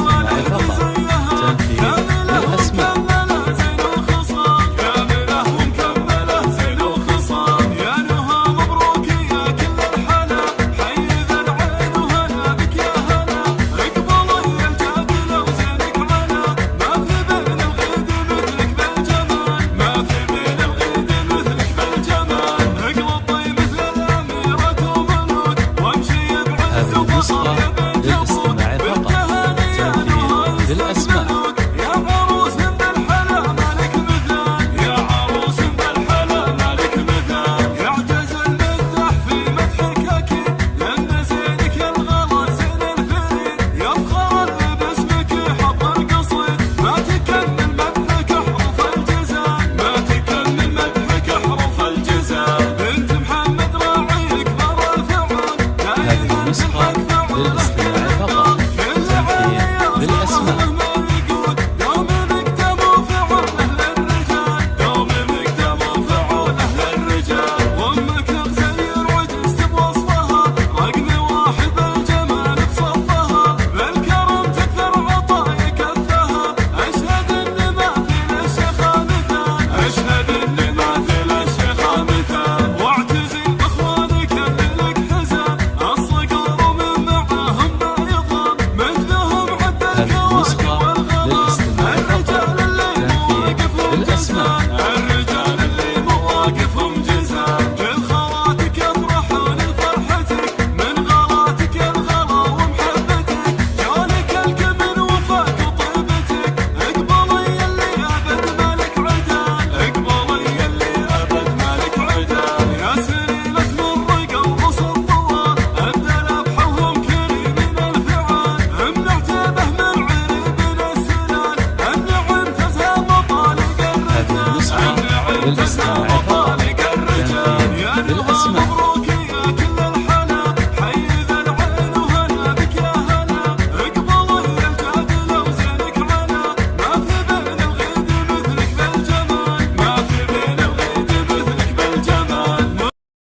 للاستماع فقط. تنفيذ للأسماء. هذه النسخة للاستماع فقط. تنفيذ للأسماء. نسخة للاستماع فقط. تنفيذ للأسماء. نسخة للاستماع فقط. تنفيذ للأسماء. الرجال اللي مواقفهم جزاء، كل خواتك يفرحون لفرحتك، من غلاتك الغلا ومحبتك، جالك الكمن وفاك وطيبتك، اقبلي اللي ابد مالك عدال، اقبلي اللي ابد مالك عدال، يا سليلة من رقا وسلطان، الدلع بحوهم كريم من الفعال، منعتبه من هذه النسخة للاستماع فقط.